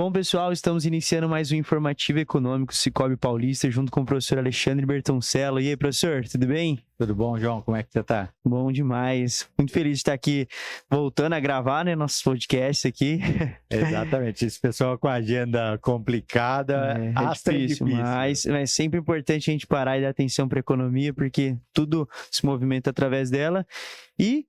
Bom, pessoal, estamos iniciando mais um Informativo Econômico Sicoob Paulista, junto com o professor Alexandre Bertoncello. E aí, professor, tudo bem? Tudo bom, João? Como é que você tá? Bom demais. Muito feliz de estar aqui voltando a gravar, né, nossos podcasts aqui. Exatamente. Esse pessoal com a agenda complicada, difícil, mas é sempre importante a gente parar e dar atenção para a economia, porque tudo se movimenta através dela. E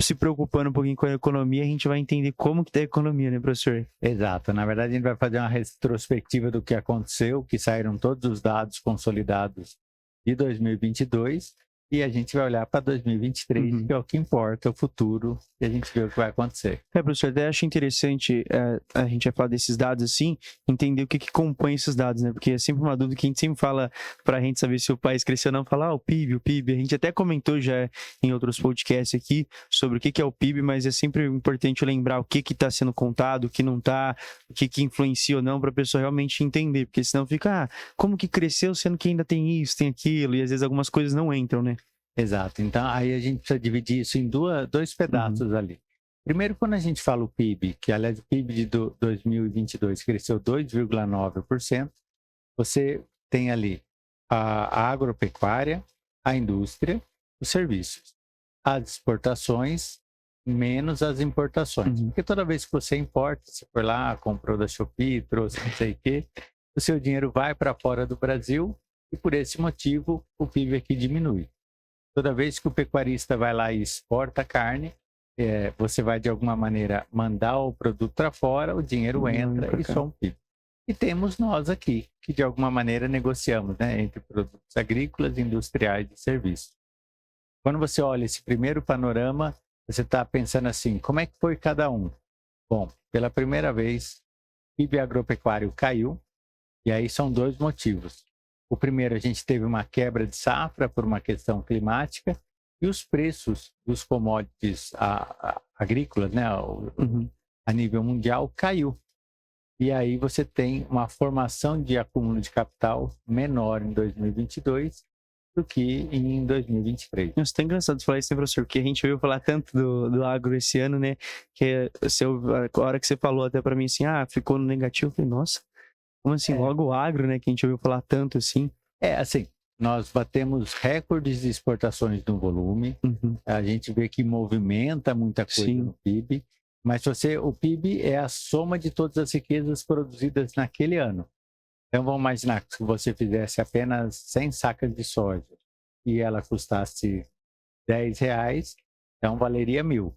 se preocupando um pouquinho com a economia, a gente vai entender como que tá a economia, né, professor? Exato. Na verdade, a gente vai fazer uma retrospectiva do que aconteceu, que saíram todos os dados consolidados de 2022, e a gente vai olhar para 2023, que é o que importa, o futuro, e a gente vê o que vai acontecer. Professor, até acho interessante a gente vai falar desses dados assim, entender o que compõe esses dados, né? Porque é sempre uma dúvida que a gente sempre fala para a gente saber se o país cresceu ou não, falar o PIB. A gente até comentou já em outros podcasts aqui sobre o que é o PIB, mas é sempre importante lembrar o que está sendo contado, o que não está, o que influencia ou não, para a pessoa realmente entender, porque senão fica, como que cresceu sendo que ainda tem isso, tem aquilo, e às vezes algumas coisas não entram, né? Exato. Então, aí a gente precisa dividir isso em dois pedaços ali. Primeiro, quando a gente fala o PIB, que aliás o PIB de 2022 cresceu 2,9%, você tem ali a agropecuária, a indústria, os serviços, as exportações menos as importações. Porque toda vez que você importa, você foi lá, comprou da Shopee, trouxe não sei o quê, o seu dinheiro vai para fora do Brasil e por esse motivo o PIB aqui diminui. Toda vez que o pecuarista vai lá e exporta carne, você vai de alguma maneira mandar o produto para fora, o dinheiro entra e só um PIB. E temos nós aqui, que de alguma maneira negociamos, né, entre produtos agrícolas, industriais e serviços. Quando você olha esse primeiro panorama, você está pensando assim, como é que foi cada um? Bom, pela primeira vez, o PIB agropecuário caiu, e aí são dois motivos. O primeiro, a gente teve uma quebra de safra por uma questão climática e os preços dos commodities agrícolas, né, a nível mundial, caiu. E aí você tem uma formação de acúmulo de capital menor em 2022 do que em 2023. Nossa, tá engraçado falar isso, né, professor? Porque a gente ouviu falar tanto do agro esse ano, né? Que a hora que você falou até para mim assim, ficou no negativo, eu falei, nossa. Como assim? Logo o agro, né? Que a gente ouviu falar tanto assim. Assim, nós batemos recordes de exportações no volume. A gente vê que movimenta muita coisa no PIB. Mas o PIB é a soma de todas as riquezas produzidas naquele ano. Então, vamos imaginar que se você fizesse apenas 100 sacas de soja e ela custasse R$10, então valeria 1.000.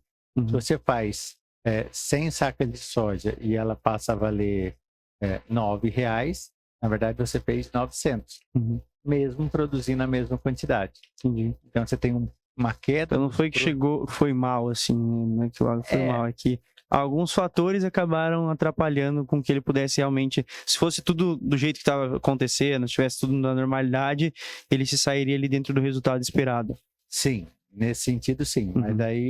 Se você faz 100 sacas de soja e ela passa a valer R$9, na verdade você fez 900, mesmo produzindo a mesma quantidade. Então você tem uma queda. Então não foi que foi mal assim, não é que o agro foi mal, é que alguns fatores acabaram atrapalhando com que ele pudesse realmente, se fosse tudo do jeito que estava acontecendo, se tivesse tudo na normalidade, ele se sairia ali dentro do resultado esperado. Sim, nesse sentido sim, mas daí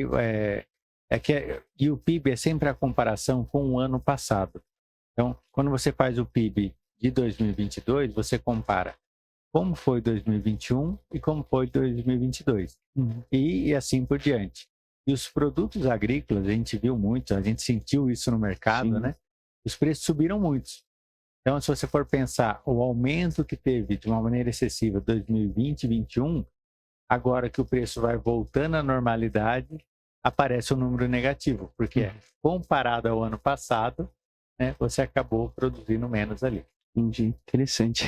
e o PIB é sempre a comparação com o ano passado. Então, quando você faz o PIB de 2022, você compara como foi 2021 e como foi 2022. E assim por diante. E os produtos agrícolas, a gente viu muito, a gente sentiu isso no mercado, né? Os preços subiram muito. Então, se você for pensar o aumento que teve de uma maneira excessiva 2020 e 2021, agora que o preço vai voltando à normalidade, aparece um número negativo, porque comparado ao ano passado, né, você acabou produzindo menos ali. Entendi, interessante.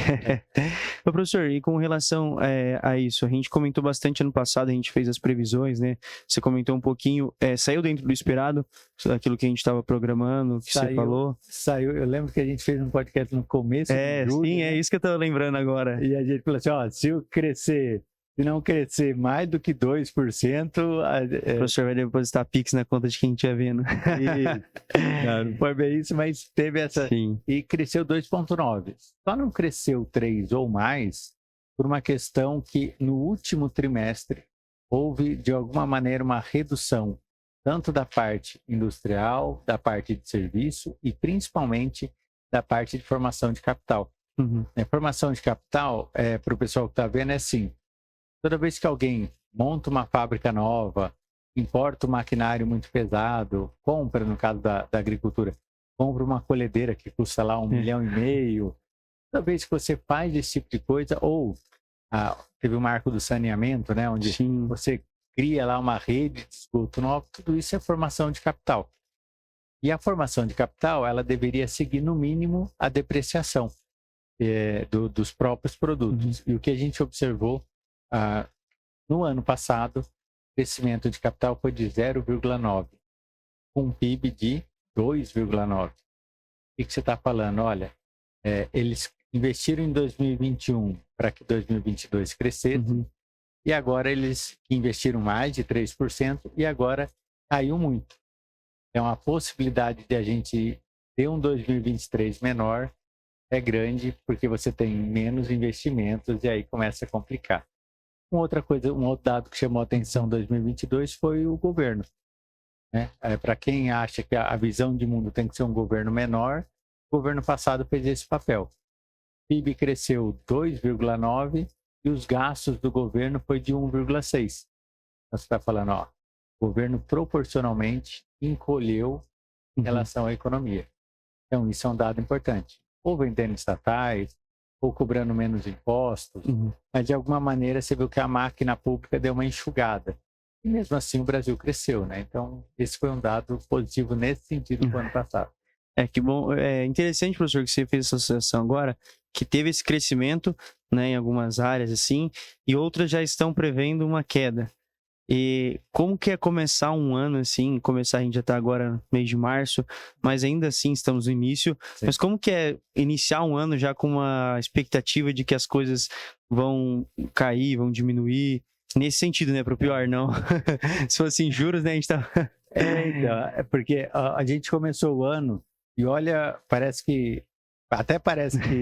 Ô, professor, e com relação a isso, a gente comentou bastante ano passado, a gente fez as previsões, né? Você comentou um pouquinho, saiu dentro do esperado, aquilo que a gente estava programando, que você falou? Saiu, eu lembro que a gente fez um podcast no começo de julho. Sim, é isso que eu estou lembrando agora. E a gente falou assim, se não crescer mais do que 2%... O professor vai depositar Pix na conta de quem estiver vendo. Não foi bem isso, mas teve essa... Sim. E cresceu 2,9%. Só não cresceu 3% ou mais por uma questão que no último trimestre houve, de alguma maneira, uma redução tanto da parte industrial, da parte de serviço e principalmente da parte de formação de capital. A formação de capital, para o pessoal que está vendo, é assim: toda vez que alguém monta uma fábrica nova, importa um maquinário muito pesado, compra, no caso da agricultura, compra uma colhedeira que custa lá 1,5 milhão. Toda vez que você faz esse tipo de coisa, ou teve o marco do saneamento, né, onde você cria lá uma rede de esgoto nova, tudo isso é formação de capital. E a formação de capital, ela deveria seguir, no mínimo, a depreciação dos próprios produtos. E o que a gente observou no ano passado, o crescimento de capital foi de 0,9, com um PIB de 2,9. O que você está falando? Olha, eles investiram em 2021 para que 2022 crescesse, e agora eles investiram mais de 3%, e agora caiu muito. Então, a possibilidade de a gente ter um 2023 menor é grande, porque você tem menos investimentos e aí começa a complicar. Um outro dado que chamou a atenção em 2022 foi o governo. Né? Para quem acha que a visão de mundo tem que ser um governo menor, o governo passado fez esse papel. O PIB cresceu 2,9 e os gastos do governo foi de 1,6. Então, você está falando, o governo proporcionalmente encolheu em relação à economia. Então, isso é um dado importante. Ou vendendo estatais, ou cobrando menos impostos, mas de alguma maneira você viu que a máquina pública deu uma enxugada. E mesmo assim o Brasil cresceu, né? Então, esse foi um dado positivo nesse sentido do ano passado. Que bom. É interessante, professor, que você fez essa associação agora, que teve esse crescimento, né, em algumas áreas, assim, e outras já estão prevendo uma queda. E como que é começar um ano assim, a gente já está agora no mês de março, mas ainda assim estamos no início, mas como que é iniciar um ano já com uma expectativa de que as coisas vão cair, vão diminuir, nesse sentido, né, para o pior, não? Se fossem juros, né, a gente tá... Então, porque a gente começou o ano e olha, parece que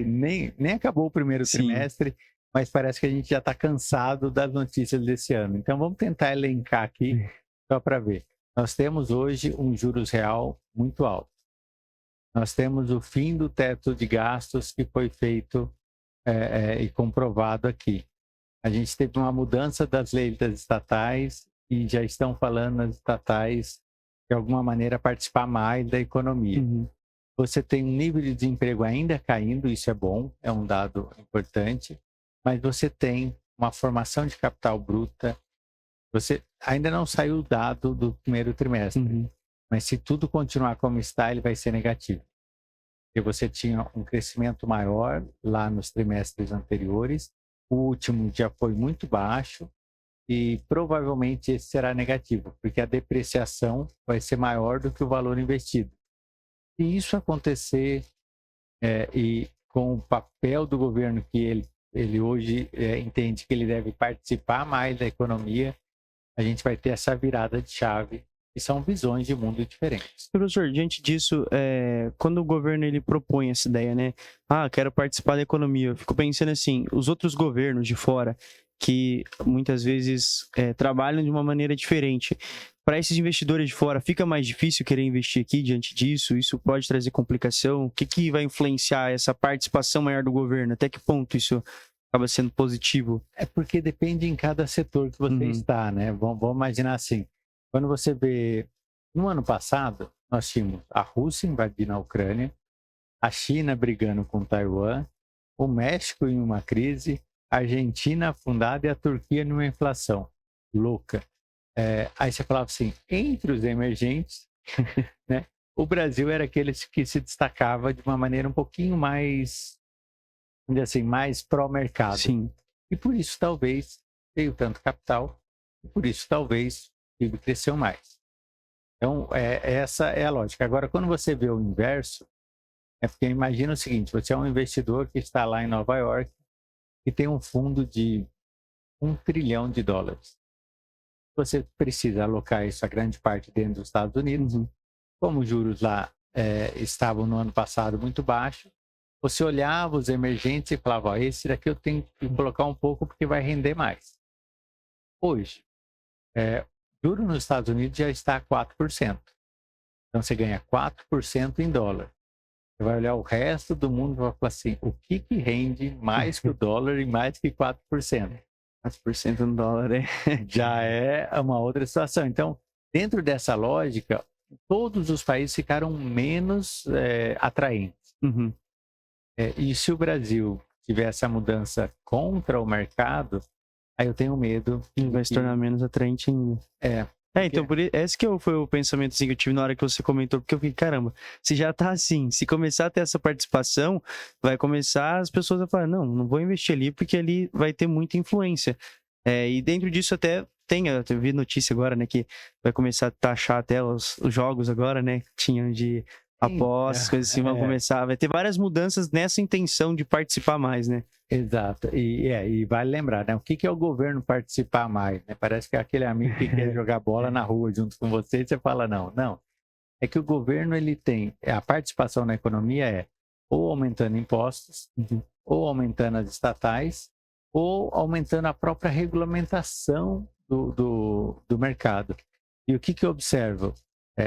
nem acabou o primeiro trimestre, mas parece que a gente já está cansado das notícias desse ano. Então, vamos tentar elencar aqui só para ver. Nós temos hoje um juros real muito alto. Nós temos o fim do teto de gastos que foi feito e comprovado aqui. A gente teve uma mudança das leis das estatais e já estão falando nas estatais, de alguma maneira, participar mais da economia. Você tem um nível de desemprego ainda caindo, isso é bom, é um dado importante. Mas você tem uma formação de capital bruta, você ainda não saiu o dado do primeiro trimestre, mas se tudo continuar como está, ele vai ser negativo. Porque você tinha um crescimento maior lá nos trimestres anteriores, o último já foi muito baixo e provavelmente esse será negativo, porque a depreciação vai ser maior do que o valor investido. Se isso acontecer e com o papel do governo que ele hoje entende que ele deve participar mais da economia, a gente vai ter essa virada de chave, e são visões de mundo diferentes. Professor, diante disso, quando o governo ele propõe essa ideia, né? Quero participar da economia, eu fico pensando assim, os outros governos de fora, que muitas vezes trabalham de uma maneira diferente, para esses investidores de fora, fica mais difícil querer investir aqui diante disso? Isso pode trazer complicação? O que vai influenciar essa participação maior do governo? Até que ponto isso acaba sendo positivo? É porque depende em cada setor que você está, né? Vamos imaginar assim, quando você vê, no ano passado, nós tínhamos a Rússia invadindo a Ucrânia, a China brigando com Taiwan, o México em uma crise, a Argentina afundada e a Turquia numa inflação louca. Aí você falava assim, entre os emergentes, né, o Brasil era aquele que se destacava de uma maneira um pouquinho mais, vamos dizer assim, mais pró-mercado. Sim. E por isso talvez veio tanto capital, e por isso talvez o PIB cresceu mais. Então, essa é a lógica. Agora, quando você vê o inverso, é porque imagina o seguinte, você é um investidor que está lá em Nova York e tem um fundo de $1 trilhão. Você precisa alocar isso a grande parte dentro dos Estados Unidos. Como os juros lá estavam no ano passado muito baixos, você olhava os emergentes e falava, esse daqui eu tenho que colocar um pouco porque vai render mais. Hoje, juro nos Estados Unidos já está a 4%. Então você ganha 4% em dólar. Você vai olhar o resto do mundo e vai falar assim, o que rende mais que o dólar e mais que 4%? 4% no dólar, já é uma outra situação. Então, dentro dessa lógica, todos os países ficaram menos atraentes. Uhum. E se o Brasil tiver essa mudança contra o mercado, aí eu tenho medo. Vai se tornar menos atraente ainda. Então, esse que foi o pensamento assim, que eu tive na hora que você comentou, porque eu fiquei, caramba, se já tá assim, se começar a ter essa participação, vai começar as pessoas a falar, não vou investir ali, porque ali vai ter muita influência. E dentro disso até eu vi notícia agora, né, que vai começar a taxar até os jogos agora, né, tinham de apostas, coisas assim, vão começar, vai ter várias mudanças nessa intenção de participar mais, né? Exato, e vale lembrar, né? O que é o governo participar mais, né? Parece que é aquele amigo que quer jogar bola na rua junto com você e você fala, não. É que o governo, ele tem, a participação na economia ou aumentando impostos, ou aumentando as estatais, ou aumentando a própria regulamentação do mercado. E o que eu observo?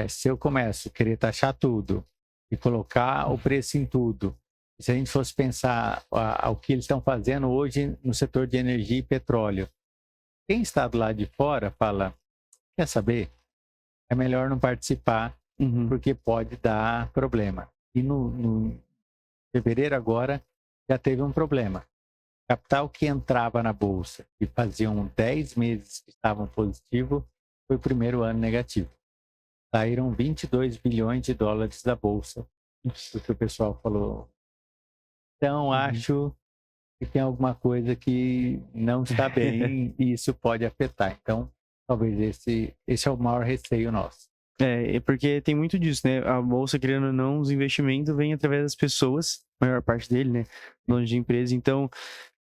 Se eu começo a querer taxar tudo e colocar o preço em tudo, se a gente fosse pensar o que eles estão fazendo hoje no setor de energia e petróleo, quem está do lado de fora fala, quer saber? É melhor não participar, porque pode dar problema. E no fevereiro agora, já teve um problema. Capital que entrava na bolsa e faziam 10 meses que estavam positivo, foi o primeiro ano negativo. Saíram 22 bilhões de dólares da bolsa, porque o pessoal falou. Então, acho que tem alguma coisa que não está bem e isso pode afetar. Então, talvez esse é o maior receio nosso. Porque tem muito disso, né? A bolsa, querendo ou não, os investimentos vêm através das pessoas, a maior parte dele, né? Donos de empresa. Então,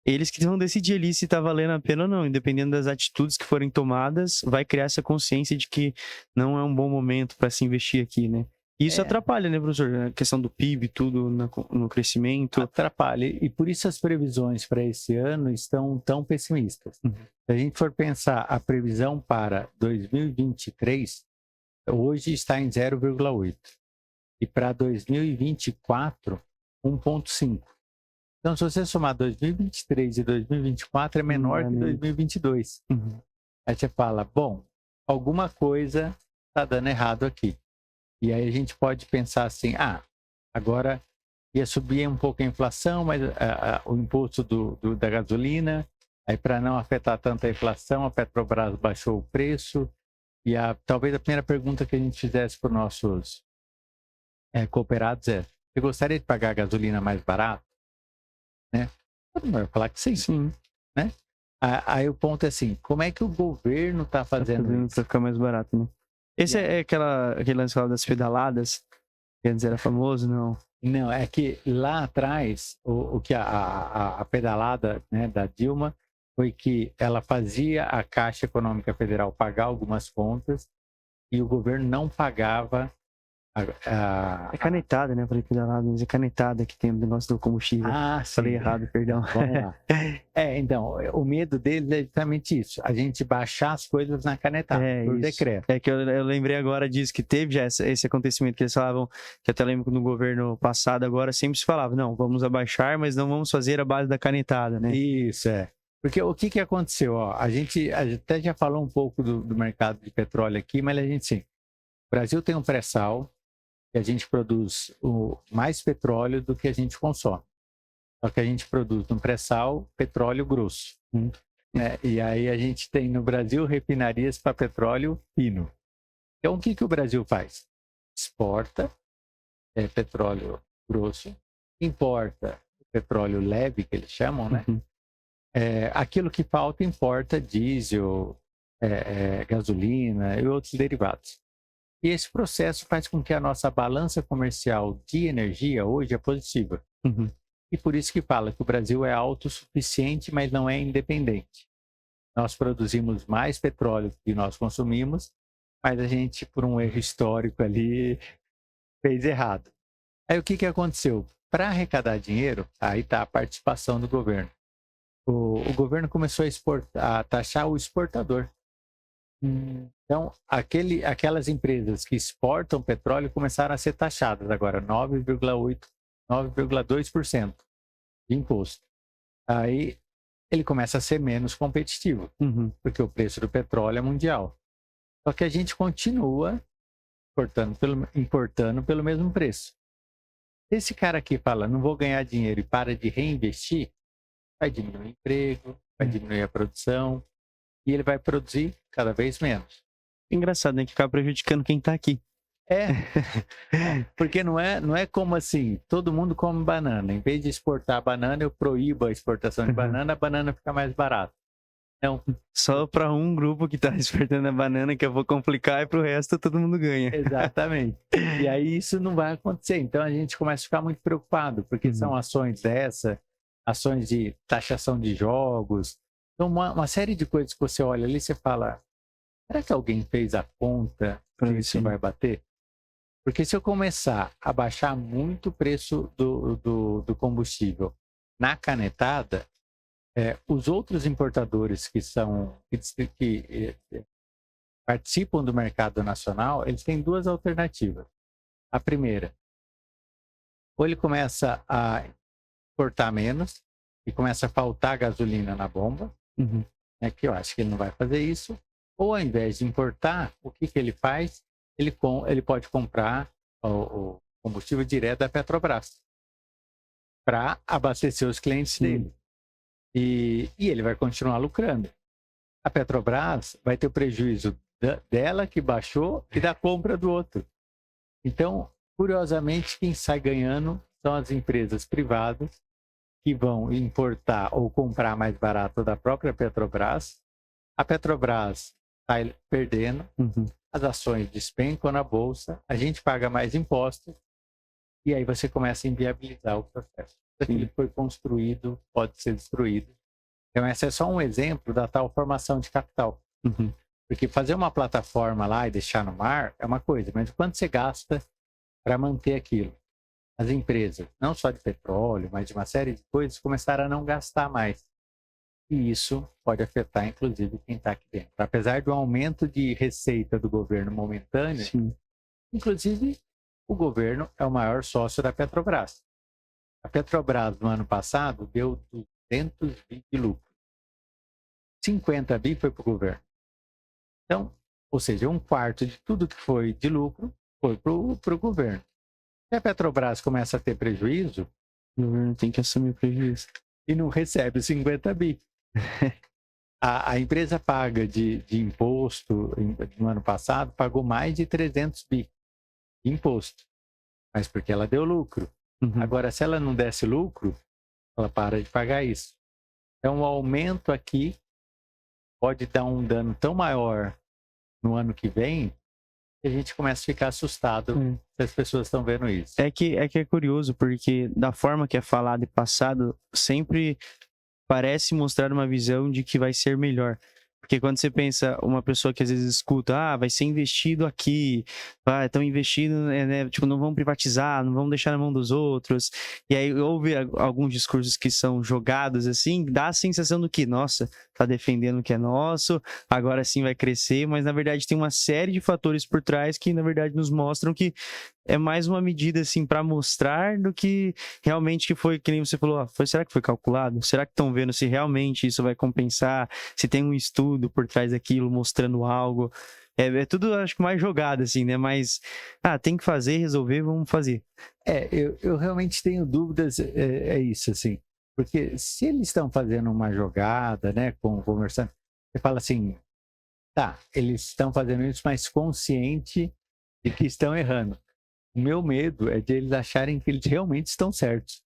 eles que vão decidir ali se tá valendo a pena ou não, independendo das atitudes que forem tomadas, vai criar essa consciência de que não é um bom momento para se investir aqui, né? E isso atrapalha, né, professor? A questão do PIB, tudo no crescimento. Atrapalha. E por isso as previsões para esse ano estão tão pessimistas. Se a gente for pensar a previsão para 2023, hoje está em 0,8. E para 2024, 1,5. Então, se você somar 2023 e 2024, é menor que 2022. Aí você fala, bom, alguma coisa está dando errado aqui. E aí a gente pode pensar assim, agora ia subir um pouco a inflação, mas o imposto da gasolina, aí para não afetar tanto a inflação, a Petrobras baixou o preço. E talvez a primeira pergunta que a gente fizesse para os nossos cooperados é, você gostaria de pagar a gasolina mais barato? Né? Todo mundo vai falar que sim. Né? Aí o ponto é assim, como é que o governo está fazendo isso? Para ficar mais barato, né? Esse é aquele lance lá das pedaladas, que antes era famoso, não? Não, é que lá atrás, o que a pedalada, né, da Dilma foi que ela fazia a Caixa Econômica Federal pagar algumas contas e o governo não pagava É canetada, né? Eu falei pedalada, mas é canetada que tem o negócio do combustível. Falei errado, perdão. Vamos lá. Então, o medo deles é justamente isso. A gente baixar as coisas na canetada, por decreto. É que eu lembrei agora disso, que teve já esse acontecimento que eles falavam, que até lembro que no governo passado agora sempre se falava, não, vamos abaixar, mas não vamos fazer a base da canetada, né? Isso, Porque o que aconteceu? A gente até já falou um pouco do mercado de petróleo aqui, mas a gente sim. O Brasil tem um pré-sal, que a gente produz mais petróleo do que a gente consome. Só que a gente produz no pré-sal petróleo grosso. Né? E aí a gente tem no Brasil refinarias para petróleo fino. Então o que o Brasil faz? Exporta petróleo grosso, importa petróleo leve, que eles chamam, né? Aquilo que falta importa diesel, gasolina e outros derivados. E esse processo faz com que a nossa balança comercial de energia hoje é positiva. E por isso que fala que o Brasil é autossuficiente, mas não é independente. Nós produzimos mais petróleo do que nós consumimos, mas a gente, por um erro histórico ali, fez errado. Aí o que aconteceu? Para arrecadar dinheiro, aí está a participação do governo. O governo começou a taxar o exportador. Então, aquelas empresas que exportam petróleo começaram a ser taxadas agora 9,8%, 9,2% de imposto. Aí ele começa a ser menos competitivo, porque o preço do petróleo é mundial. Só que a gente continua importando pelo mesmo preço. Esse cara aqui fala, não vou ganhar dinheiro e para de reinvestir, vai diminuir o emprego, vai diminuir a produção e ele vai produzir cada vez menos. Engraçado, né? Que acaba prejudicando quem tá aqui. É, porque não é como assim, todo mundo come banana. Em vez de exportar banana, eu proíbo a exportação de banana, a banana fica mais barata. Não. Só para um grupo que tá exportando a banana que eu vou complicar e pro resto todo mundo ganha. Exatamente. E aí isso não vai acontecer. Então a gente começa a ficar muito preocupado, porque são ações ações de taxação de jogos, então uma série de coisas que você olha ali e você fala, será que alguém fez a conta que isso vai bater? Porque se eu começar a baixar muito o preço do combustível na canetada, os outros importadores que participam do mercado nacional, eles têm duas alternativas. A primeira, ou ele começa a importar menos e começa a faltar gasolina na bomba, que eu acho que ele não vai fazer isso, ou ao invés de importar, o que ele faz? Ele pode comprar o combustível direto da Petrobras para abastecer os clientes dele. E ele vai continuar lucrando. A Petrobras vai ter o prejuízo dela que baixou e da compra do outro. Então, curiosamente, quem sai ganhando são as empresas privadas que vão importar ou comprar mais barato da própria Petrobras. A Petrobras está perdendo, as ações despencam na bolsa, a gente paga mais impostos e aí você começa a inviabilizar o processo. Aquilo que foi construído pode ser destruído. Então, esse é só um exemplo da tal formação de capital. Porque fazer uma plataforma lá e deixar no mar é uma coisa, mas quanto você gasta para manter aquilo? As empresas, não só de petróleo, mas de uma série de coisas, começaram a não gastar mais. E isso pode afetar, inclusive, quem está aqui dentro. Apesar do aumento de receita do governo momentâneo, inclusive, o governo é o maior sócio da Petrobras. A Petrobras, no ano passado, deu 200 bi de lucro. 50 bi foi para o governo. Então, ou seja, um quarto de tudo que foi de lucro foi para o governo. Se a Petrobras começa a ter prejuízo, o governo tem que assumir o prejuízo. E não recebe 50 bi. A empresa paga de imposto, no ano passado, pagou mais de 300 bi de imposto. Mas porque ela deu lucro. Agora, se ela não desse lucro, ela para de pagar isso. Então, o aumento aqui pode dar um dano tão maior no ano que vem que a gente começa a ficar assustado se as pessoas estão vendo isso. É que é curioso, porque da forma que é falado e passado, sempre parece mostrar uma visão de que vai ser melhor. Porque quando você pensa, uma pessoa que às vezes escuta, vai ser investido aqui, estão investindo, tipo, não vão privatizar, não vão deixar na mão dos outros. E aí ouve alguns discursos que são jogados assim, dá a sensação do que, nossa, tá defendendo o que é nosso, agora sim vai crescer, mas na verdade tem uma série de fatores por trás que na verdade nos mostram que é mais uma medida assim para mostrar do que realmente que foi, que nem você falou, será que foi calculado? Será que estão vendo se realmente isso vai compensar? Se tem um estudo por trás daquilo mostrando algo? É tudo, acho que mais jogado assim, né? Mas, tem que fazer, resolver, vamos fazer. Eu realmente tenho dúvidas, é isso, assim. Porque se eles estão fazendo uma jogada, né, conversando, você fala assim, eles estão fazendo isso, mas consciente de que estão errando. O meu medo é de eles acharem que eles realmente estão certos.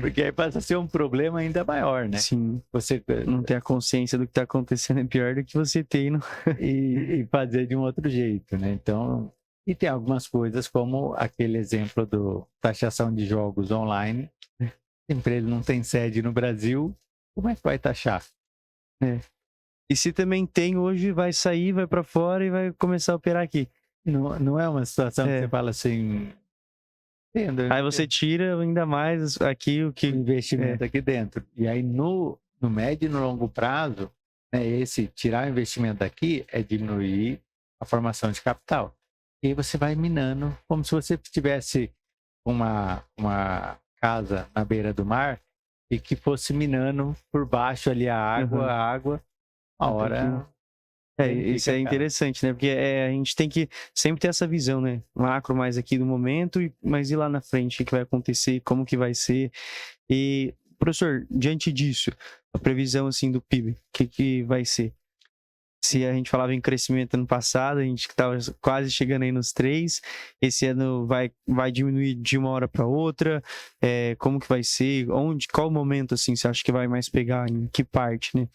Porque aí passa a ser um problema ainda maior, né? Sim. Você não ter a consciência do que está acontecendo é pior do que você ter e fazer de um outro jeito, né? Então, e tem algumas coisas como aquele exemplo do taxação de jogos online. A empresa não tem sede no Brasil, como é que vai taxar? E se também tem hoje, vai sair, vai para fora e vai começar a operar aqui. Não é uma situação que você fala assim... Aí você tira ainda mais aqui o investimento aqui dentro. E aí no médio e no longo prazo, esse tirar o investimento daqui é diminuir a formação de capital. E aí você vai minando, como se você tivesse uma casa na beira do mar e que fosse minando por baixo ali a água, uma hora Isso é interessante, né? Porque a gente tem que sempre ter essa visão, né? Macro mais aqui do momento, mas e lá na frente, o que vai acontecer, como que vai ser. E, professor, diante disso, a previsão assim do PIB, o que vai ser? Se a gente falava em crescimento ano passado, a gente estava quase chegando aí nos 3, esse ano vai diminuir de uma hora para outra, como que vai ser, qual momento assim você acha que vai mais pegar, em que parte, né?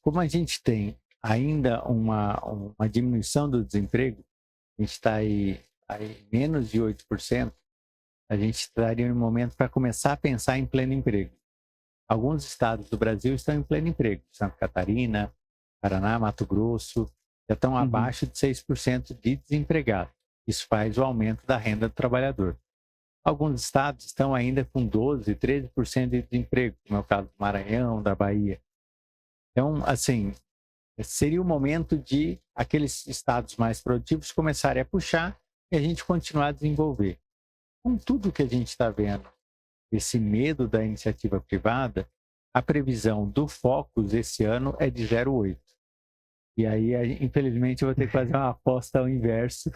Como a gente tem ainda uma diminuição do desemprego, a gente está aí menos de 8%, a gente estaria no momento para começar a pensar em pleno emprego. Alguns estados do Brasil estão em pleno emprego, Santa Catarina, Paraná, Mato Grosso, já estão abaixo de 6% de desempregado. Isso faz o aumento da renda do trabalhador. Alguns estados estão ainda com 12%, 13% de desemprego, como é o caso do Maranhão, da Bahia. Então, assim, seria o momento de aqueles estados mais produtivos começarem a puxar e a gente continuar a desenvolver. Com tudo que a gente está vendo, esse medo da iniciativa privada, a previsão do Focus esse ano é de 0,8. E aí, infelizmente, eu vou ter que fazer uma aposta ao inverso,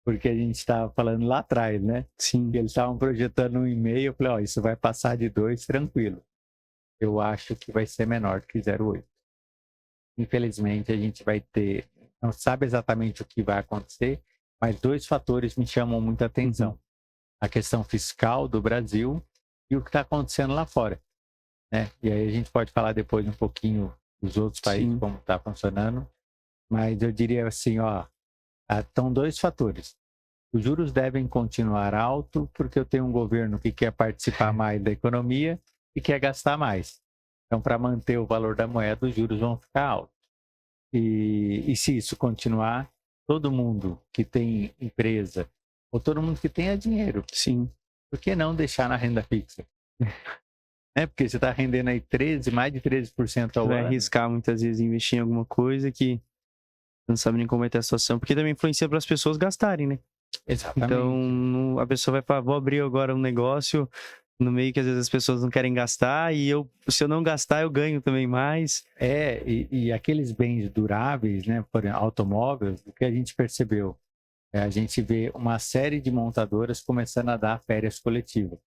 porque a gente estava falando lá atrás, né? Sim. Que eles estavam projetando 1,5, eu falei, isso vai passar de 2 tranquilo. Eu acho que vai ser menor que 0,8. Infelizmente, a gente vai ter, não sabe exatamente o que vai acontecer, mas 2 fatores me chamam muita atenção. A questão fiscal do Brasil e o que está acontecendo lá fora, né? E aí a gente pode falar depois um pouquinho dos outros países, como está funcionando, mas eu diria assim, estão 2 fatores. Os juros devem continuar alto porque eu tenho um governo que quer participar mais da economia e quer gastar mais. Então, para manter o valor da moeda, os juros vão ficar altos. E se isso continuar, todo mundo que tem empresa, ou todo mundo que tenha dinheiro, sim, por que não deixar na renda fixa? Porque você está rendendo aí mais de 13% ao ano. Vai arriscar muitas vezes investir em alguma coisa que não sabe nem como vai ter a situação, porque também influencia para as pessoas gastarem, né? Exatamente. Então, a pessoa vai falar, vou abrir agora um negócio no meio que às vezes as pessoas não querem gastar e se eu não gastar, eu ganho também mais. E aqueles bens duráveis, né, por exemplo, automóveis, o que a gente percebeu? A gente vê uma série de montadoras começando a dar férias coletivas.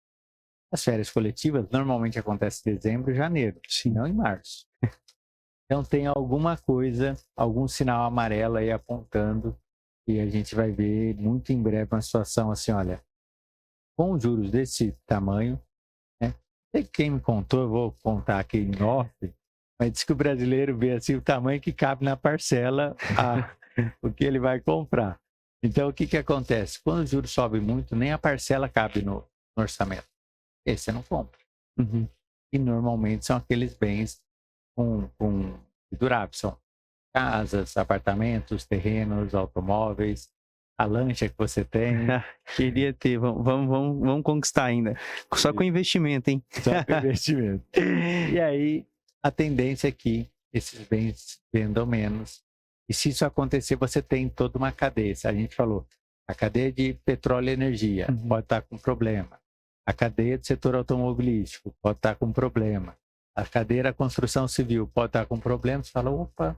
As férias coletivas normalmente acontecem em dezembro e janeiro, não em março. Então tem alguma coisa, algum sinal amarelo aí apontando e a gente vai ver muito em breve uma situação assim, olha, com juros desse tamanho, né? Sei quem me contou, eu vou contar aqui em off, mas diz que o brasileiro vê assim o tamanho que cabe na parcela, o que ele vai comprar. Então o que acontece? Quando o juros sobe muito, nem a parcela cabe no orçamento. E aí você não compra. E normalmente são aqueles bens duráveis, são casas, apartamentos, terrenos, automóveis, a lancha que você tem. Queria ter, vamos conquistar ainda. Só com investimento, hein? Só com investimento. E aí, a tendência é que esses bens vendam menos. E se isso acontecer, você tem toda uma cadeia. A gente falou, a cadeia de petróleo e energia pode estar com problema. A cadeia do setor automobilístico pode estar com problema. A cadeia da construção civil pode estar com problema. Você fala, opa,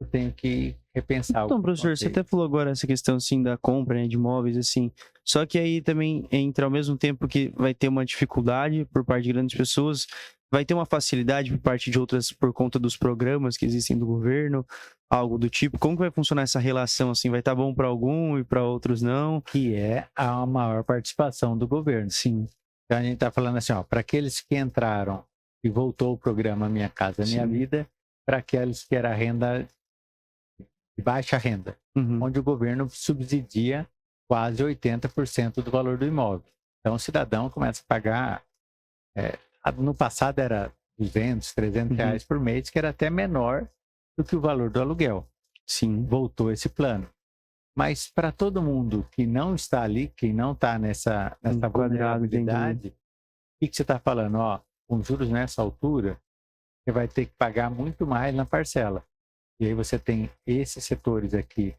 eu tenho que repensar. Então, professor, você até falou agora essa questão assim da compra, né, de imóveis, assim. Só que aí também entra ao mesmo tempo que vai ter uma dificuldade por parte de grandes pessoas, vai ter uma facilidade por parte de outras por conta dos programas que existem do governo, algo do tipo. Como que vai funcionar essa relação assim? Vai estar bom para algum e para outros não? Que é a maior participação do governo. Sim. Então a gente está falando assim, para aqueles que entraram e voltou o programa Minha Casa Minha Vida, para aqueles que era renda de baixa renda, onde o governo subsidia quase 80% do valor do imóvel. Então o cidadão começa a pagar, no passado era 200, 300 reais por mês, que era até menor do que o valor do aluguel. Sim. Voltou esse plano. Mas para todo mundo que não está ali, que não está nessa vulnerabilidade, o que você está falando? Com juros nessa altura, você vai ter que pagar muito mais na parcela. E aí você tem esses setores aqui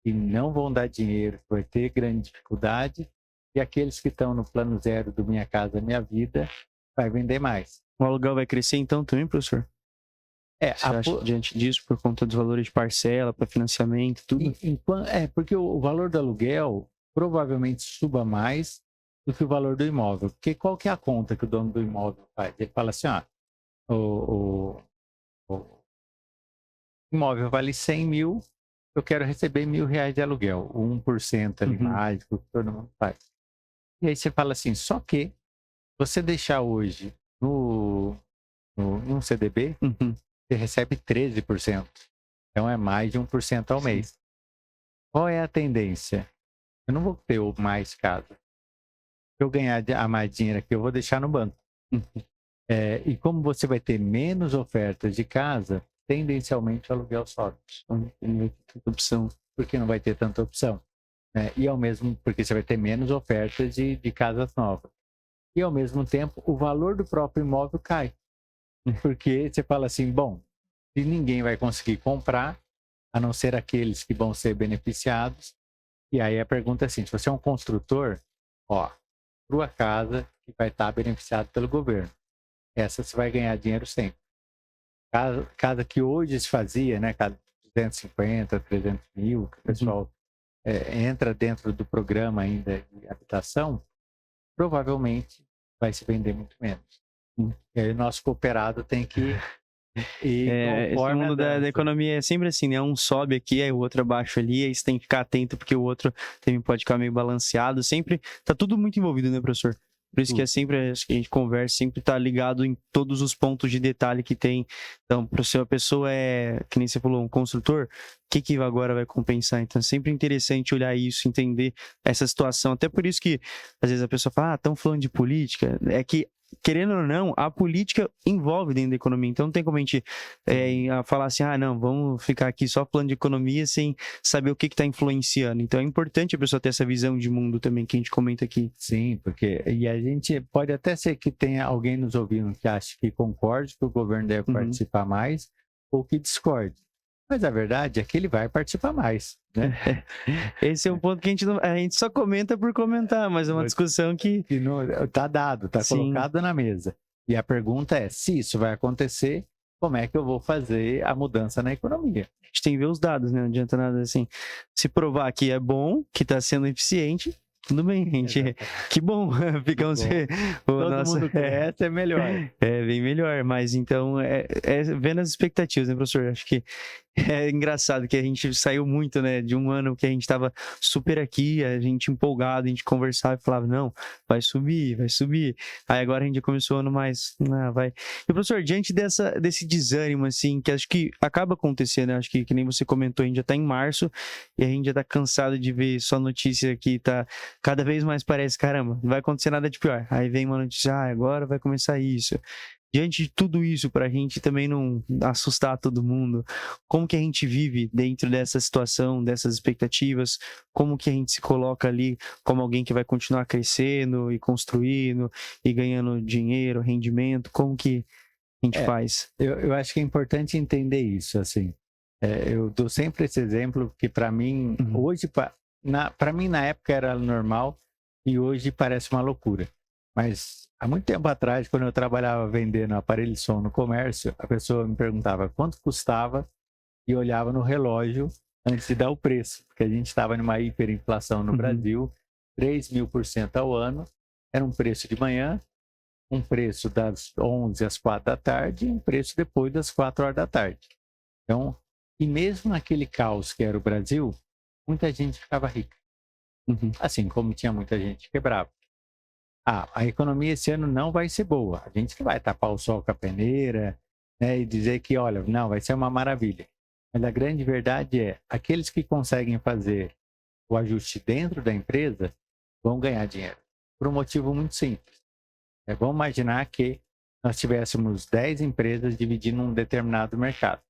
que não vão dar dinheiro, que vai ter grande dificuldade, e aqueles que estão no plano zero do Minha Casa Minha Vida vai vender mais. O aluguel vai crescer então também, professor? Você acha que diante disso, por conta dos valores de parcela, para financiamento, tudo? Porque o valor do aluguel provavelmente suba mais do que o valor do imóvel. Porque qual que é a conta que o dono do imóvel faz? Ele fala assim, o imóvel vale 100 mil, eu quero receber R$ 1.000 de aluguel, o 1% ali mágico que todo mundo faz. E aí você fala assim, só que você deixar hoje num CDB, você recebe 13%. Então é mais de 1% ao mês. Qual é a tendência? Eu não vou ter mais casa. Se eu ganhar a mais dinheiro aqui, eu vou deixar no banco. E como você vai ter menos ofertas de casa, tendencialmente o aluguel sobe. Não vai ter tanta opção. Porque não vai ter tanta opção. E ao mesmo porque você vai ter menos ofertas de casas novas. E ao mesmo tempo, o valor do próprio imóvel cai. Porque você fala assim, bom, se ninguém vai conseguir comprar, a não ser aqueles que vão ser beneficiados. E aí a pergunta é assim, se você é um construtor, construa a casa que vai estar beneficiado pelo governo. Essa você vai ganhar dinheiro sempre. Casa que hoje se fazia, né, cada 250, 300 mil, que o pessoal entra dentro do programa ainda de habitação, provavelmente vai se vender muito menos. E aí o nosso cooperado tem que esse mundo da economia é sempre assim, né? Um sobe aqui, aí o outro abaixo ali, aí você tem que ficar atento porque o outro também pode ficar meio balanceado. Sempre tá tudo muito envolvido, né, professor? Por isso que é sempre, acho que a gente conversa, sempre tá ligado em todos os pontos de detalhe que tem. Então, se a pessoa que nem você falou, um construtor, o que agora vai compensar? Então, é sempre interessante olhar isso, entender essa situação. Até por isso que, às vezes, a pessoa fala, estão falando de política. É que, querendo ou não, a política envolve dentro da economia. Então, não tem como a gente falar assim, não, vamos ficar aqui só falando de economia sem saber o que está influenciando. Então, é importante a pessoa ter essa visão de mundo também, que a gente comenta aqui. Sim, porque a gente pode até ser que tenha alguém nos ouvindo que acha que concorde que o governo deve participar mais ou que discorde. Mas a verdade é que ele vai participar mais, né? Esse é um ponto que a gente só comenta por comentar, mas é uma discussão que está dado, está colocado na mesa. E a pergunta é, se isso vai acontecer, como é que eu vou fazer a mudança na economia? A gente tem que ver os dados, né? Não adianta nada assim. Se provar que é bom, que está sendo eficiente, tudo bem, gente. Que bom. Ficamos. Todo mundo cresce, é melhor. É bem melhor, mas então vendo as expectativas, né, professor? Acho que é engraçado que a gente saiu muito, né, de um ano que a gente estava super aqui, a gente empolgado, a gente conversava e falava, não, vai subir, vai subir. Aí agora a gente já começou o ano mais, vai. E, professor, diante desse desânimo, assim, que acho que acaba acontecendo, né? Acho que nem você comentou, a gente já está em março e a gente já está cansado de ver só notícia que tá cada vez mais parece, caramba, não vai acontecer nada de pior. Aí vem uma notícia, agora vai começar isso. Diante de tudo isso, para a gente também não assustar todo mundo, como que a gente vive dentro dessa situação, dessas expectativas? Como que a gente se coloca ali como alguém que vai continuar crescendo e construindo e ganhando dinheiro, rendimento? Como que a gente faz? Eu acho que é importante entender isso, assim. Eu dou sempre esse exemplo que para mim, hoje, para mim na época era normal e hoje parece uma loucura. Mas há muito tempo atrás, quando eu trabalhava vendendo aparelho de som no comércio, a pessoa me perguntava quanto custava e olhava no relógio antes de dar o preço, porque a gente estava numa hiperinflação no Brasil, 3.000% ao ano, era um preço de manhã, um preço das 11 às 4 da tarde e um preço depois das 4 horas da tarde. Então, e mesmo naquele caos que era o Brasil, muita gente ficava rica, assim como tinha muita gente que quebrava. A economia esse ano não vai ser boa. A gente não vai tapar o sol com a peneira, né, e dizer que, olha, não, vai ser uma maravilha. Mas a grande verdade é, aqueles que conseguem fazer o ajuste dentro da empresa vão ganhar dinheiro. Por um motivo muito simples. Vamos imaginar que nós tivéssemos 10 empresas dividindo um determinado mercado.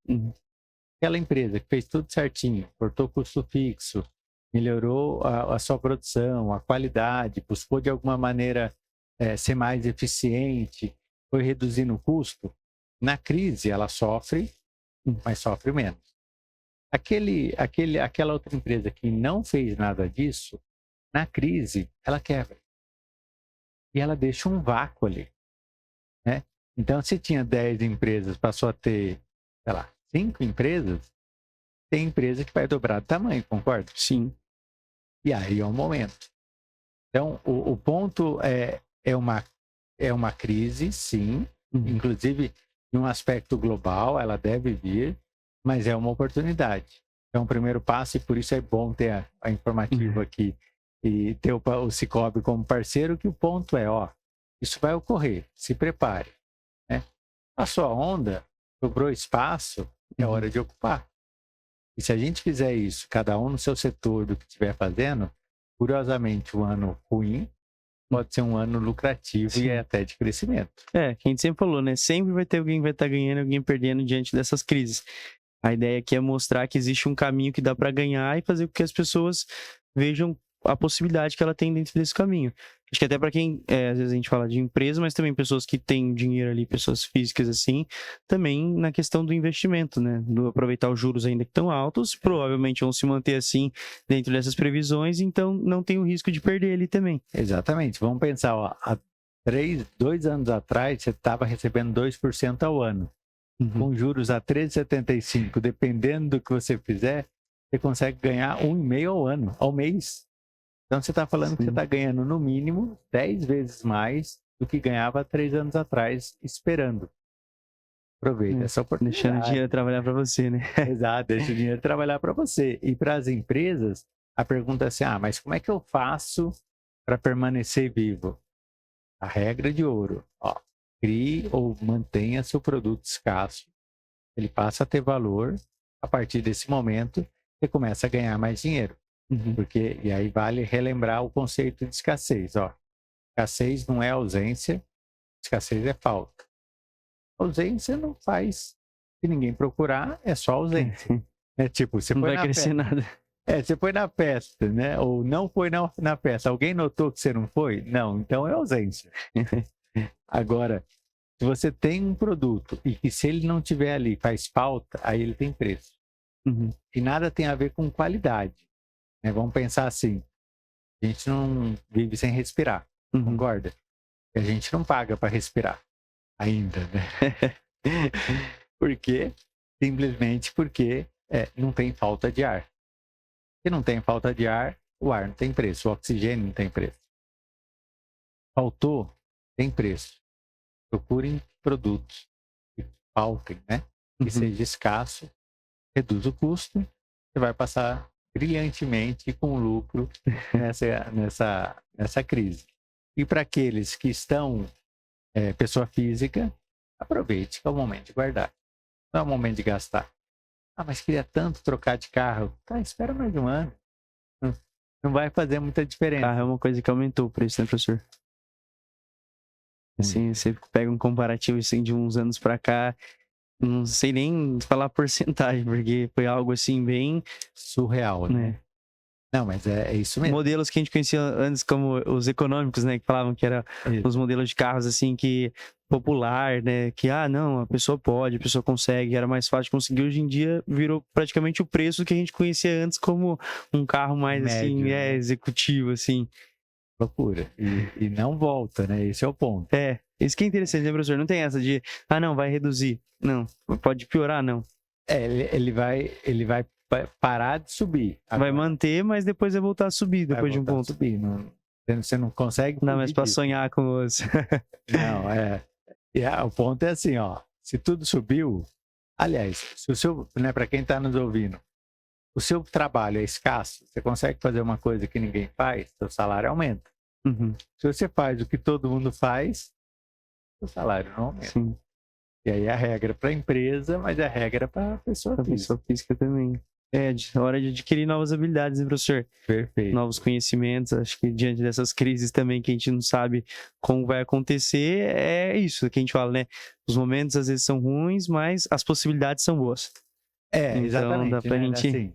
Aquela empresa que fez tudo certinho, cortou custo fixo, melhorou a sua produção, a qualidade, buscou de alguma maneira ser mais eficiente, foi reduzindo o custo, na crise ela sofre, mas sofre menos. Aquela outra empresa que não fez nada disso, na crise ela quebra. E ela deixa um vácuo ali, né? Então, se tinha 10 empresas, passou a ter sei lá, 5 empresas, tem empresa que vai dobrar de tamanho, concorda? Sim. E aí é um momento. Então, o ponto é uma crise, sim, inclusive em um aspecto global, ela deve vir, mas é uma oportunidade. É um primeiro passo e por isso é bom ter a informativa aqui e ter o Cicobi como parceiro, que o ponto é, ó, isso vai ocorrer, se prepare. Né? Passou a onda, sobrou espaço, é hora de ocupar. E se a gente fizer isso, cada um no seu setor do que estiver fazendo, curiosamente, um ano ruim pode ser um ano lucrativo e até de crescimento. É, que a gente sempre falou, né? Sempre vai ter alguém que vai estar ganhando e alguém perdendo diante dessas crises. A ideia aqui é mostrar que existe um caminho que dá para ganhar e fazer com que as pessoas vejam a possibilidade que ela tem dentro desse caminho. Acho que até para quem, às vezes a gente fala de empresa, mas também pessoas que têm dinheiro ali, pessoas físicas assim, também na questão do investimento, né? Do aproveitar os juros ainda que estão altos, provavelmente vão se manter assim dentro dessas previsões, então não tem o risco de perder ali também. Exatamente. Vamos pensar, ó, há 2 anos atrás, você estava recebendo 2% ao ano. Com juros a 13,75, dependendo do que você fizer, você consegue ganhar 1,5 ao mês. Então, você está falando que você está ganhando, no mínimo, 10 vezes mais do que ganhava há 3 anos atrás, esperando. Aproveita essa oportunidade. Deixando o dinheiro trabalhar para você, né? Exato, deixa o dinheiro trabalhar para você. E para as empresas, a pergunta é assim, mas como é que eu faço para permanecer vivo? A regra de ouro, ó, crie ou mantenha seu produto escasso. Ele passa a ter valor. A partir desse momento, você começa a ganhar mais dinheiro. Porque, e aí vale relembrar o conceito de escassez. Ó. Escassez não é ausência, escassez é falta. Ausência não faz se ninguém procurar, é só ausência. É tipo, você não foi vai crescer nada. Você foi na festa, né? Ou não foi na festa. Alguém notou que você não foi? Não, então é ausência. Agora, se você tem um produto e que se ele não tiver ali faz falta, aí ele tem preço. E nada tem a ver com qualidade. Né? Vamos pensar assim, a gente não vive sem respirar, concorda? E a gente não paga para respirar ainda, né? Por quê? Simplesmente porque não tem falta de ar. Se não tem falta de ar, o ar não tem preço, o oxigênio não tem preço. Faltou, tem preço. Procurem produtos que faltem, né? Que seja escasso, reduz o custo, você vai passar brilhantemente com lucro nessa crise. E para aqueles que estão pessoa física, aproveite que é o momento de guardar, não é o momento de gastar. Mas queria tanto trocar de carro. Tá, espera mais um ano. Não vai fazer muita diferença. Carro é uma coisa que aumentou o preço, né, professor? Assim, você pega um comparativo assim, de uns anos para cá, não sei nem falar porcentagem, porque foi algo assim bem surreal, né? Não, mas é isso mesmo. Modelos que a gente conhecia antes como os econômicos, né? Que falavam que eram os modelos de carros assim que popular, né? Que, não, a pessoa pode, a pessoa consegue, era mais fácil de conseguir. Hoje em dia virou praticamente o preço que a gente conhecia antes como um carro mais médio, assim, né? Executivo, assim. Loucura. E não volta, né? Esse é o ponto. Isso que é interessante, né, professor? Não tem essa de, não, vai reduzir. Não, pode piorar, não. Ele vai parar de subir. Vai manter, mas depois vai voltar a subir depois de um ponto. Subir. Você não consegue. Não, mas para sonhar com os. Não, o ponto é assim, ó. Se tudo subiu, aliás, se o seu, né, para quem está nos ouvindo, o seu trabalho é escasso, você consegue fazer uma coisa que ninguém faz, seu salário aumenta. Se você faz o que todo mundo faz, seu salário não aumenta. Sim. E aí é a regra para a empresa, mas é a regra para a pessoa física. Pessoa física também. Hora de adquirir novas habilidades, né, professor? Perfeito. Novos conhecimentos. Acho que diante dessas crises também que a gente não sabe como vai acontecer, é isso que a gente fala, né? Os momentos às vezes são ruins, mas as possibilidades são boas. Então, exatamente. Dá pra gente... assim,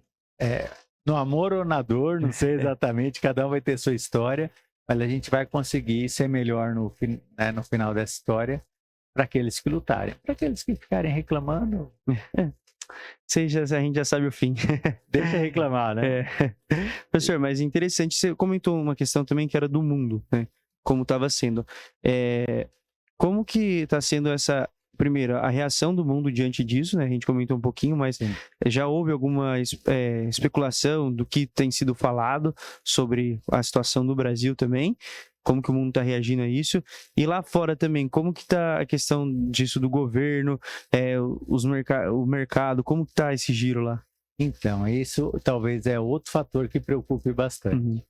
no amor ou na dor, não sei exatamente, cada um vai ter sua história, mas a gente vai conseguir ser melhor no final dessa história para aqueles que lutarem. Para aqueles que ficarem reclamando... A gente já sabe o fim. Deixa reclamar, né? Professor, mas interessante, você comentou uma questão também que era do mundo, né? Como estava sendo. Como que está sendo essa primeiro, a reação do mundo diante disso, né? A gente comentou um pouquinho, mas Sim. já houve alguma especulação do que tem sido falado sobre a situação do Brasil também, como que o mundo está reagindo a isso, e lá fora também, como que está a questão disso do governo, o mercado, como que está esse giro lá? Então, isso talvez é outro fator que preocupe bastante. Uhum.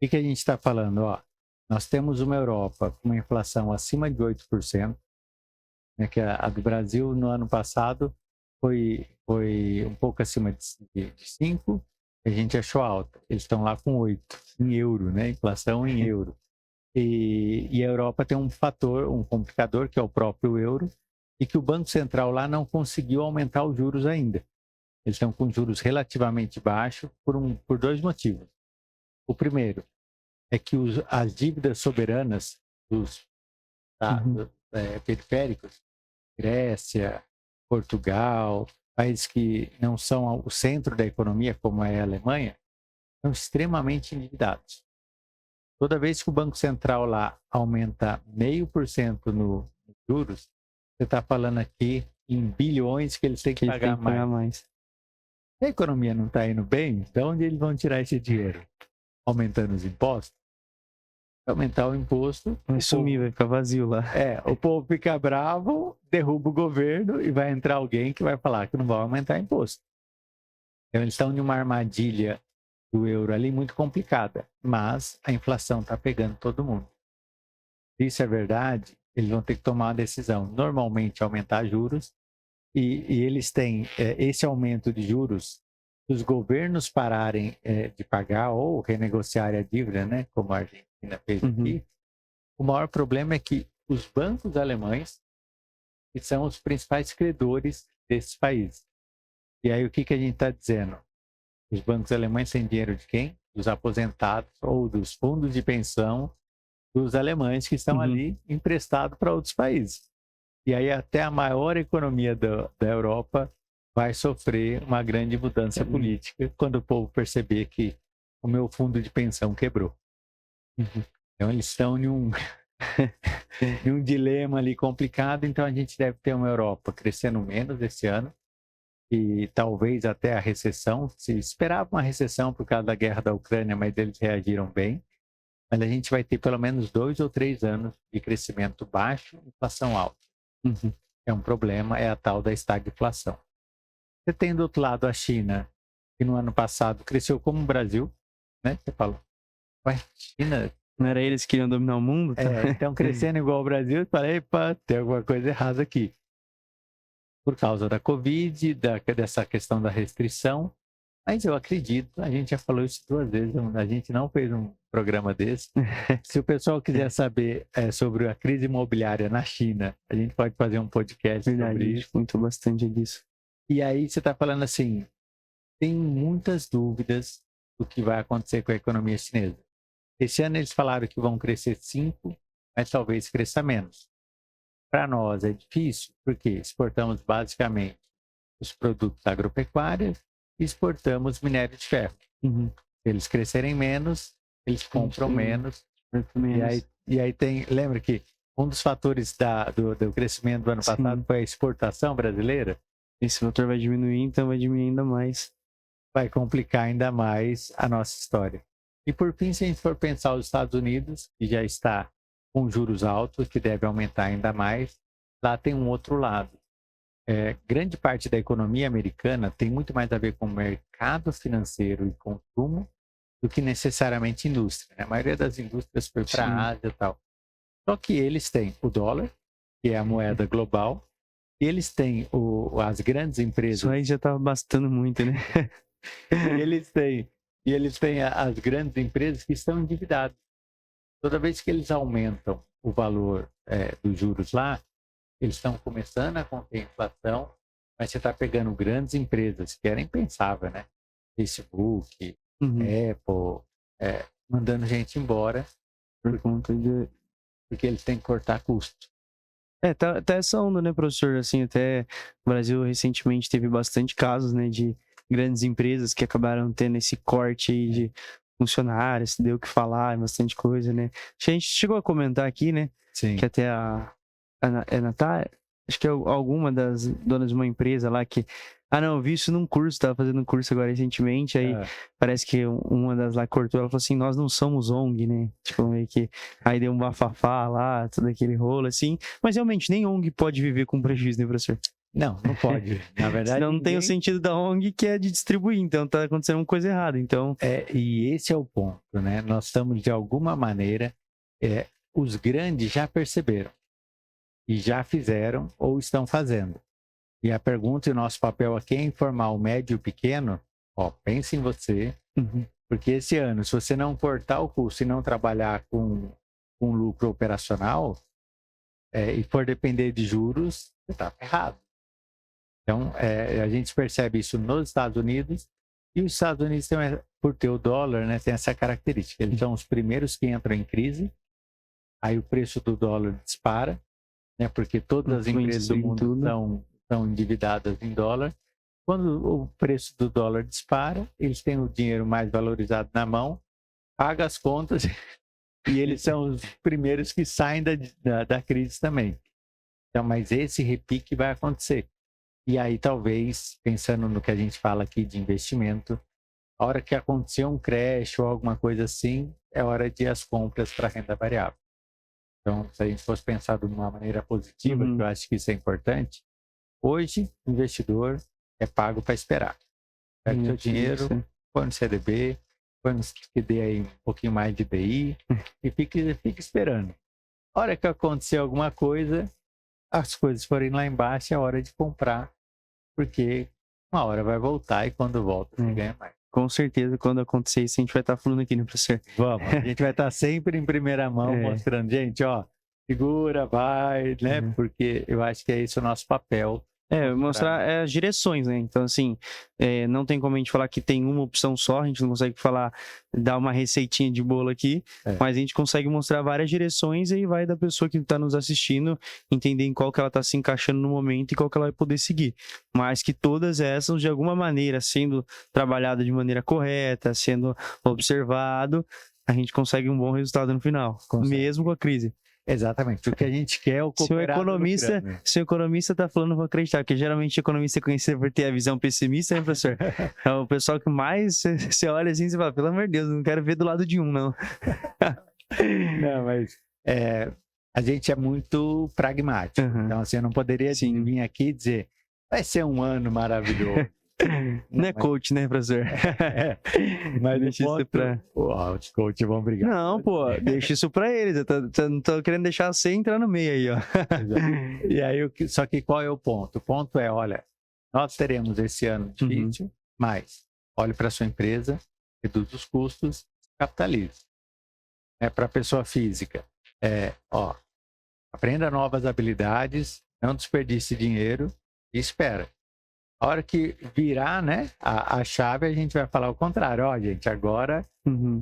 O que a gente está falando? Ó, nós temos uma Europa com uma inflação acima de 8%, né, que a do Brasil no ano passado foi um pouco acima de 5%, a gente achou alta. Eles estão lá com 8% em euro, né? Inflação em euro. E a Europa tem um fator, um complicador, que é o próprio euro, e que o Banco Central lá não conseguiu aumentar os juros ainda. Eles estão com juros relativamente baixos por dois motivos. O primeiro é que as dívidas soberanas dos periféricos, Grécia, Portugal, países que não são o centro da economia, como é a Alemanha, são extremamente endividados. Toda vez que o Banco Central lá aumenta 0,5% nos juros, você está falando aqui em bilhões que eles têm que pagar mais. Se a economia não está indo bem, de onde eles vão tirar esse dinheiro? Aumentando os impostos? Aumentar o imposto... Vai sumir, vai ficar vazio lá. O povo fica bravo, derruba o governo e vai entrar alguém que vai falar que não vai aumentar imposto. Então, eles estão em uma armadilha do euro ali muito complicada, mas a inflação está pegando todo mundo. Se isso é verdade, eles vão ter que tomar uma decisão. Normalmente, aumentar juros, e eles têm esse aumento de juros, se os governos pararem de pagar ou renegociar a dívida, né, como a Argentina fez aqui, o maior problema é que os bancos alemães, que são os principais credores desses países. E aí o que a gente está dizendo? Os bancos alemães têm dinheiro de quem? Dos aposentados ou dos fundos de pensão dos alemães que estão ali emprestados para outros países. E aí até a maior economia da Europa vai sofrer uma grande mudança política quando o povo perceber que o meu fundo de pensão quebrou. Então eles estão em um dilema ali complicado, então a gente deve ter uma Europa crescendo menos esse ano e talvez até a recessão. Se esperava uma recessão por causa da guerra da Ucrânia, mas eles reagiram bem. Mas a gente vai ter pelo menos 2 ou 3 anos de crescimento baixo e inflação alta. É um problema, é a tal da estagflação. Você tem do outro lado a China, que no ano passado cresceu como o Brasil, né? Você fala, ué, China... Não era eles que queriam dominar o mundo? Estão crescendo igual o Brasil. Eu falei, epa, tem alguma coisa errada aqui. Por causa da Covid, dessa questão da restrição. Mas eu acredito, a gente já falou isso 2 vezes, a gente não fez um programa desse. Se o pessoal quiser saber sobre a crise imobiliária na China, a gente pode fazer um podcast sobre isso. A gente comentou bastante disso. E aí você está falando assim, tem muitas dúvidas do que vai acontecer com a economia chinesa. Esse ano eles falaram que vão crescer 5%, mas talvez cresça menos. Para nós é difícil, porque exportamos basicamente os produtos agropecuários e exportamos minério de ferro. Se eles crescerem menos, eles compram menos. E aí tem, lembra que um dos fatores do crescimento do ano passado foi a exportação brasileira? Esse fator vai diminuir, então vai diminuir ainda mais. Vai complicar ainda mais a nossa história. E por fim, se a gente for pensar os Estados Unidos, que já está com juros altos, que deve aumentar ainda mais, lá tem um outro lado. Grande parte da economia americana tem muito mais a ver com mercado financeiro e consumo do que necessariamente indústria, né? A maioria das indústrias foi para a Ásia e tal. Só que eles têm o dólar, que é a moeda global, e eles têm as grandes empresas... Isso aí já estava bastando muito, né? E eles têm as grandes empresas que estão endividadas. Toda vez que eles aumentam o valor dos juros lá, eles estão começando a conter a inflação, mas você está pegando grandes empresas que era impensável, né? Facebook, Apple, mandando gente embora por conta porque eles têm que cortar custo. Tá essa onda, né, professor? Assim, até o Brasil recentemente teve bastante casos, né, de grandes empresas que acabaram tendo esse corte aí de funcionários, deu o que falar, bastante coisa, né? A gente chegou a comentar aqui, né? Sim. Que até a Natália, acho que é alguma das donas de uma empresa lá que... Ah, não, eu vi isso num curso, tava fazendo um curso agora recentemente, aí parece que uma das lá cortou, ela falou assim, nós não somos ONG, né? Tipo, meio que... Aí deu um bafafá lá, todo aquele rolo, assim. Mas realmente, nem ONG pode viver com prejuízo, né, professor? Não pode. Na verdade, Senão não tem o sentido da ONG, que é de distribuir, então tá acontecendo uma coisa errada, então... E esse é o ponto, né? Nós estamos, de alguma maneira, os grandes já perceberam, e já fizeram ou estão fazendo. E a pergunta e o nosso papel aqui é informar o médio e o pequeno, pense em você, porque esse ano, se você não cortar o custo e não trabalhar com lucro operacional, e for depender de juros, você está ferrado. Então, a gente percebe isso nos Estados Unidos, e os Estados Unidos, por ter o dólar, né, tem essa característica. Eles são os primeiros que entram em crise, aí o preço do dólar dispara, né, porque todas as empresas do mundo estão endividadas em dólar. Quando o preço do dólar dispara, eles têm o dinheiro mais valorizado na mão, pagam as contas e eles são os primeiros que saem da crise também. Então, mas esse repique vai acontecer. E aí, talvez, pensando no que a gente fala aqui de investimento, a hora que acontecer um crash ou alguma coisa assim, é hora de ir às compras para renda variável. Então, se a gente fosse pensar de uma maneira positiva, que eu acho que isso é importante, hoje, o investidor é pago para esperar. Pega o seu dinheiro, põe no CDB, põe no que dê aí um pouquinho mais de DI e fica esperando. A hora que acontecer alguma coisa, as coisas forem lá embaixo, é hora de comprar, porque uma hora vai voltar e quando volta, você ganha mais. Com certeza, quando acontecer isso, a gente vai estar falando aqui, né, professor? Vamos, a gente vai estar sempre em primeira mão mostrando, gente, segura, vai, né? Porque eu acho que é esse o nosso papel. Mostrar as direções, né? Então, assim, não tem como a gente falar que tem uma opção só, a gente não consegue dar uma receitinha de bolo aqui, mas a gente consegue mostrar várias direções e aí vai da pessoa que está nos assistindo entender em qual que ela está se encaixando no momento e qual que ela vai poder seguir. Mas que todas essas, de alguma maneira, sendo trabalhada de maneira correta, sendo observado, a gente consegue um bom resultado no final, mesmo com a crise. Exatamente. O que a gente quer é o cooperado. Se o economista está falando, eu vou acreditar, porque geralmente o economista é conhecido por ter a visão pessimista, né, professor? É o pessoal que mais você olha assim e fala, pelo amor de Deus, não quero ver do lado de um, não. Não, mas a gente é muito pragmático. Então, assim, eu não poderia vir aqui e dizer, vai ser um ano maravilhoso. Não é coach, né, professor? Mas deixa isso pra... Os coach vão brigar. Não, deixa isso pra eles. Eu não tô querendo deixar você entrar no meio aí, ó. E aí, só que qual é o ponto? O ponto é, olha, nós teremos esse ano difícil, mas olhe para sua empresa, reduz os custos, capitalize. Para a pessoa física, aprenda novas habilidades, não desperdice dinheiro e espera. A hora que virar, né, a chave, a gente vai falar o contrário. Gente, agora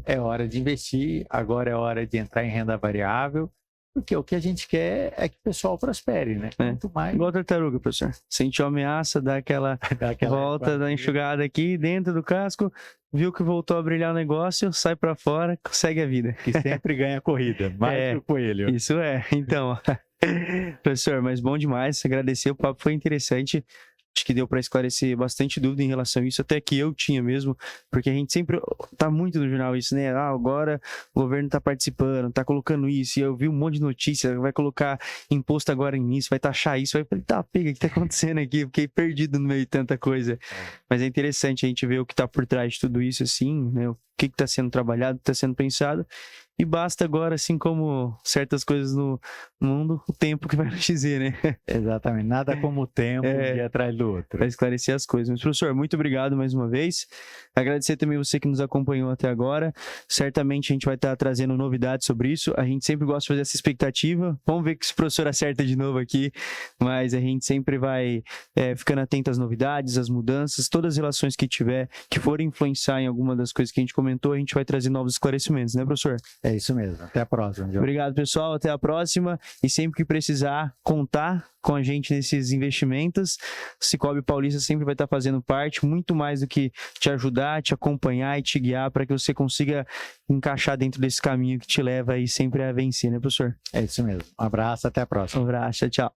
é hora de investir, agora é hora de entrar em renda variável, porque o que a gente quer é que o pessoal prospere, né? Muito mais. Igual a tartaruga, professor. Sentiu ameaça, dá aquela volta da enxugada aqui dentro do casco, viu que voltou a brilhar o negócio, sai para fora, segue a vida. Que sempre ganha a corrida, mais que o coelho. Isso então. Professor, mas bom demais, agradecer, o papo foi interessante. Acho que deu para esclarecer bastante dúvida em relação a isso, até que eu tinha mesmo, porque a gente sempre tá muito no jornal isso, né? Agora o governo tá participando, tá colocando isso, e eu vi um monte de notícia, vai colocar imposto agora nisso, vai taxar isso, vai falei, pega, o que tá acontecendo aqui? Eu fiquei perdido no meio de tanta coisa. Mas é interessante a gente ver o que tá por trás de tudo isso, assim, né? O que está sendo trabalhado, o que está sendo pensado, e basta agora, assim como certas coisas no mundo, o tempo que vai nos dizer, né? Exatamente, nada como o tempo um dia atrás do outro. Para esclarecer as coisas. Mas, professor, muito obrigado mais uma vez. Agradecer também você que nos acompanhou até agora. Certamente a gente vai estar trazendo novidades sobre isso. A gente sempre gosta de fazer essa expectativa. Vamos ver se o professor acerta de novo aqui, mas a gente sempre vai ficando atento às novidades, às mudanças, todas as relações que tiver, que forem influenciar em alguma das coisas que a gente comentou, a gente vai trazer novos esclarecimentos, né, professor? É isso mesmo. Até a próxima, João. Obrigado, pessoal. Até a próxima. E sempre que precisar contar com a gente nesses investimentos, Sicoob Paulista sempre vai estar fazendo parte, muito mais do que te ajudar, te acompanhar e te guiar para que você consiga encaixar dentro desse caminho que te leva aí sempre a vencer, né, professor? É isso mesmo. Um abraço, até a próxima. Um abraço, tchau.